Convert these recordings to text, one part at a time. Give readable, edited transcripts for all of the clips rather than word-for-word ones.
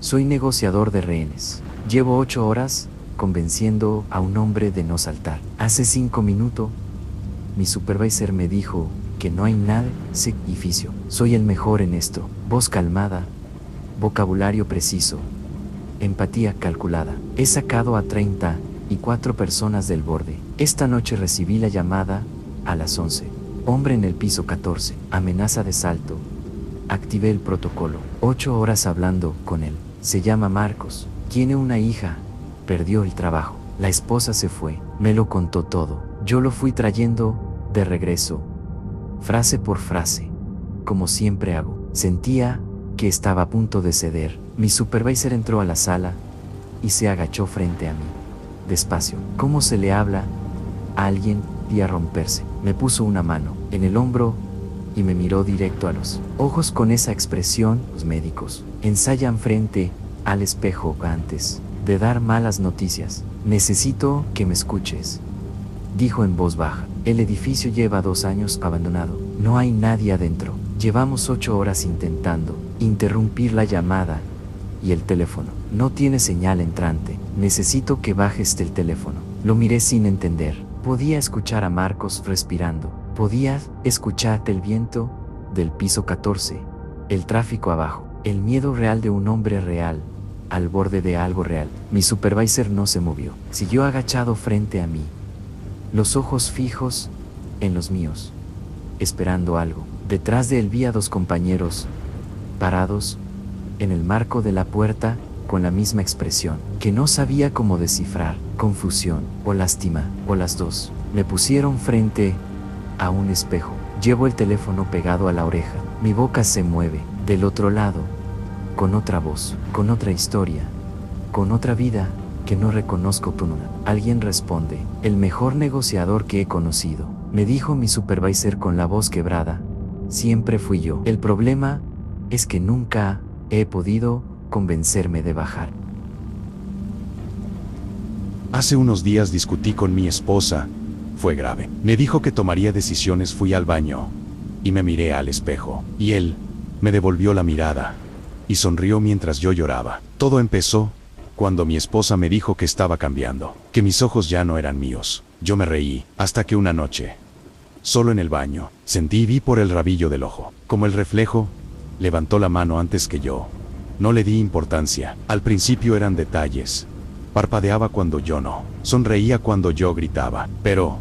Soy negociador de rehenes. Llevo 8 horas convenciendo a un hombre de no saltar. Hace 5 minutos, mi supervisor me dijo que no hay nada sacrificio. Soy el mejor en esto. Voz calmada, vocabulario preciso, empatía calculada. He sacado a 34 personas del borde. Esta noche recibí la llamada a las 11. Hombre en el piso 14. Amenaza de salto. Activé el protocolo. 8 horas hablando con él. Se llama Marcos. Tiene una hija. Perdió el trabajo. La esposa se fue. Me lo contó todo. Yo lo fui trayendo de regreso, frase por frase, como siempre hago. Sentía que estaba a punto de ceder. Mi supervisor entró a la sala y se agachó frente a mí. Despacio. ¿Cómo se le habla a alguien y a romperse? Me puso una mano en el hombro y me miró directo a los ojos con esa expresión. Los médicos ensayan frente al espejo antes de dar malas noticias. Necesito que me escuches, dijo en voz baja. El edificio lleva 2 años abandonado. No hay nadie adentro. Llevamos 8 horas intentando interrumpir la llamada y el teléfono no tiene señal entrante. Necesito que bajes el teléfono. Lo miré sin entender. Podía escuchar a Marcos respirando. Podía escuchar el viento del piso 14, el tráfico abajo, el miedo real de un hombre real, al borde de algo real. Mi supervisor no se movió. Siguió agachado frente a mí, los ojos fijos en los míos, esperando algo. Detrás de él vi a 2 compañeros, parados en el marco de la puerta, con la misma expresión, que no sabía cómo descifrar, confusión o lástima, o las dos. Me pusieron frente a un espejo. Llevo el teléfono pegado a la oreja. Mi boca se mueve. Del otro lado, con otra voz, con otra historia, con otra vida que no reconozco tu nombre. Alguien responde: el mejor negociador que he conocido, me dijo mi supervisor con la voz quebrada. Siempre fui yo. El problema es que nunca he podido convencerme de bajar. Hace unos días discutí con mi esposa. Fue grave. Me dijo que tomaría decisiones. Fui al baño y me miré al espejo. Y él me devolvió la mirada y sonrió mientras yo lloraba. Todo empezó cuando mi esposa me dijo que estaba cambiando, que mis ojos ya no eran míos. Yo me reí, hasta que una noche, solo en el baño, sentí y vi por el rabillo del ojo, como el reflejo, levantó la mano antes que yo. No le di importancia. Al principio eran detalles. Parpadeaba cuando yo no. Sonreía cuando yo gritaba. Pero,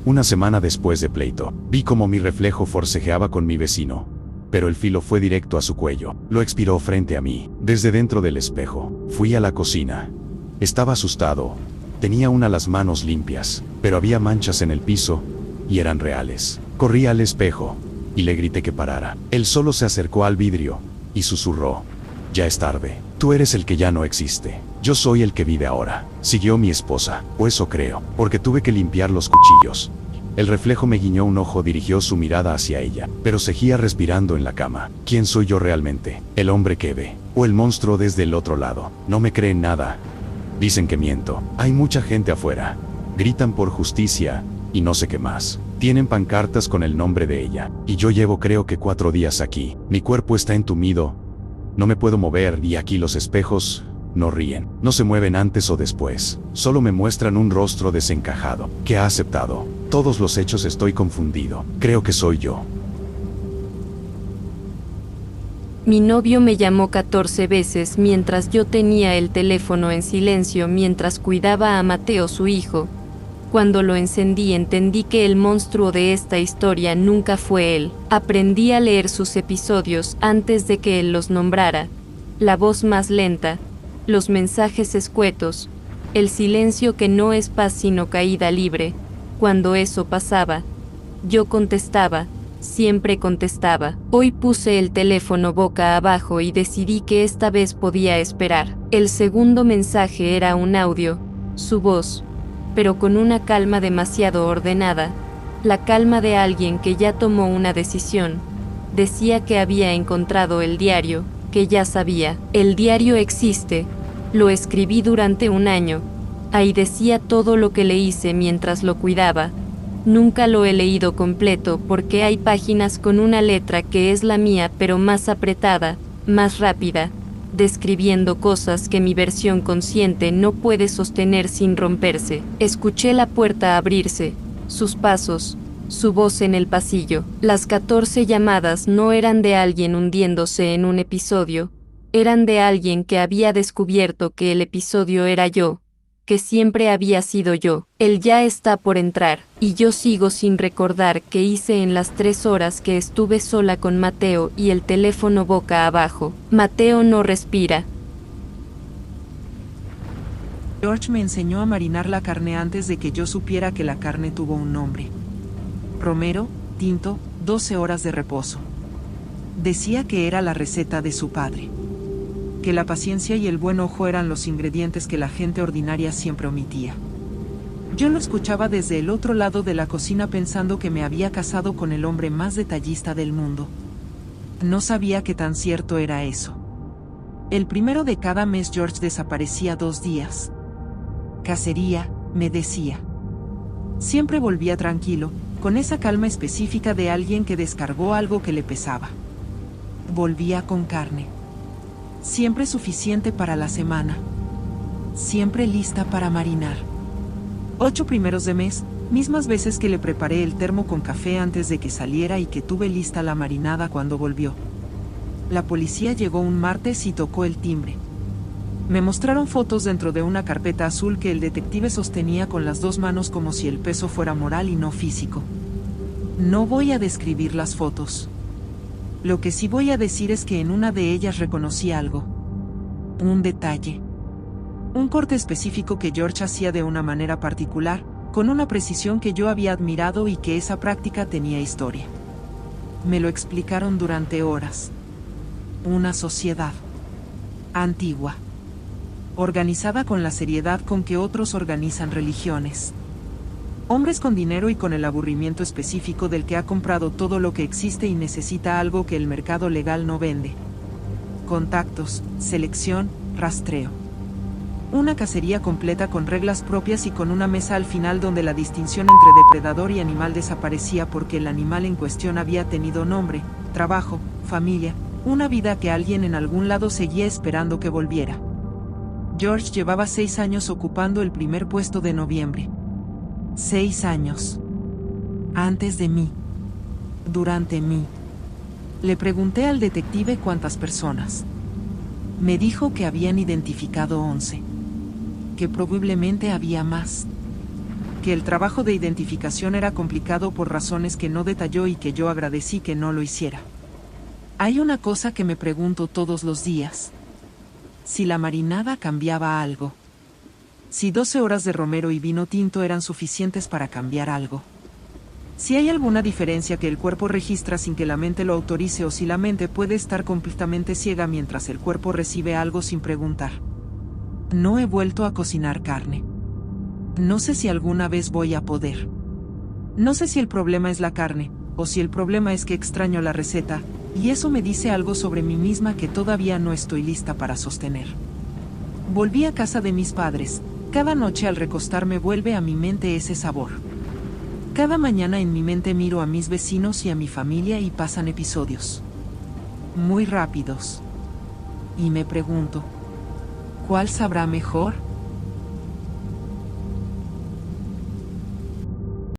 una semana después de pleito, vi como mi reflejo forcejeaba con mi vecino. Pero el filo fue directo a su cuello. Lo expiró frente a mí, desde dentro del espejo. Fui a la cocina. Estaba asustado. Tenía las manos limpias, pero había manchas en el piso, y eran reales. Corrí al espejo, y le grité que parara. Él solo se acercó al vidrio, y susurró: ya es tarde. Tú eres el que ya no existe. Yo soy el que vive ahora. Siguió mi esposa, o eso creo, porque tuve que limpiar los cuchillos. El reflejo me guiñó un ojo, dirigió su mirada hacia ella, pero seguía respirando en la cama. ¿Quién soy yo realmente? ¿El hombre que ve? ¿O el monstruo desde el otro lado? No me creen nada. Dicen que miento. Hay mucha gente afuera. Gritan por justicia, y no sé qué más. Tienen pancartas con el nombre de ella. Y yo llevo creo que 4 días aquí. Mi cuerpo está entumido. No me puedo mover, y aquí los espejos no ríen. No se mueven antes o después. Solo me muestran un rostro desencajado, que ha aceptado todos los hechos. Estoy confundido. Creo que soy yo. Mi novio me llamó 14 veces mientras yo tenía el teléfono en silencio mientras cuidaba a Mateo, su hijo. Cuando lo encendí entendí que el monstruo de esta historia nunca fue él. Aprendí a leer sus episodios antes de que él los nombrara. La voz más lenta, los mensajes escuetos, el silencio que no es paz sino caída libre. Cuando eso pasaba, yo contestaba, siempre contestaba. Hoy puse el teléfono boca abajo y decidí que esta vez podía esperar. El segundo mensaje era un audio, su voz, pero con una calma demasiado ordenada, la calma de alguien que ya tomó una decisión. Decía que había encontrado el diario, que ya sabía. El diario existe, lo escribí durante 1 año. Ahí decía todo lo que le hice mientras lo cuidaba. Nunca lo he leído completo porque hay páginas con una letra que es la mía pero más apretada, más rápida. describiendo cosas que mi versión consciente no puede sostener sin romperse. Escuché la puerta abrirse, sus pasos, su voz en el pasillo. Las 14 llamadas no eran de alguien hundiéndose en un episodio, eran de alguien que había descubierto que el episodio era yo, que siempre había sido yo. Él ya está por entrar, y yo sigo sin recordar qué hice en las 3 horas que estuve sola con Mateo y el teléfono boca abajo. Mateo no respira. George me enseñó a marinar la carne antes de que yo supiera que la carne tuvo un nombre. Romero, tinto, 12 horas de reposo. Decía que era la receta de su padre. Que la paciencia y el buen ojo eran los ingredientes que la gente ordinaria siempre omitía. Yo lo escuchaba desde el otro lado de la cocina pensando que me había casado con el hombre más detallista del mundo. No sabía qué tan cierto era eso. El primero de cada mes George desaparecía 2 días. Cacería, me decía. Siempre volvía tranquilo, con esa calma específica de alguien que descargó algo que le pesaba. Volvía con carne. Siempre suficiente para la semana. Siempre lista para marinar. 8 primeros de mes, mismas veces que le preparé el termo con café antes de que saliera y que tuve lista la marinada cuando volvió. La policía llegó un martes y tocó el timbre. Me mostraron fotos dentro de una carpeta azul que el detective sostenía con las 2 manos como si el peso fuera moral y no físico. No voy a describir las fotos. Lo que sí voy a decir es que en una de ellas reconocí algo. Un detalle. Un corte específico que George hacía de una manera particular, con una precisión que yo había admirado y que esa práctica tenía historia. Me lo explicaron durante horas. Una sociedad. Antigua. Organizada con la seriedad con que otros organizan religiones. Hombres con dinero y con el aburrimiento específico del que ha comprado todo lo que existe y necesita algo que el mercado legal no vende. Contactos, selección, rastreo. Una cacería completa con reglas propias y con una mesa al final donde la distinción entre depredador y animal desaparecía porque el animal en cuestión había tenido nombre, trabajo, familia, una vida que alguien en algún lado seguía esperando que volviera. George llevaba 6 años ocupando el primer puesto de noviembre. 6 años. Antes de mí. Durante mí. Le pregunté al detective cuántas personas. Me dijo que habían identificado 11. Que probablemente había más. Que el trabajo de identificación era complicado por razones que no detalló y que yo agradecí que no lo hiciera. Hay una cosa que me pregunto todos los días. Si la marinada cambiaba algo. Si 12 horas de romero y vino tinto eran suficientes para cambiar algo. Si hay alguna diferencia que el cuerpo registra sin que la mente lo autorice o si la mente puede estar completamente ciega mientras el cuerpo recibe algo sin preguntar. No he vuelto a cocinar carne. No sé si alguna vez voy a poder. No sé si el problema es la carne, o si el problema es que extraño la receta, y eso me dice algo sobre mí misma que todavía no estoy lista para sostener. Volví a casa de mis padres. Cada noche al recostarme vuelve a mi mente ese sabor. Cada mañana en mi mente miro a mis vecinos y a mi familia y pasan episodios. Muy rápidos. Y me pregunto, ¿cuál sabrá mejor?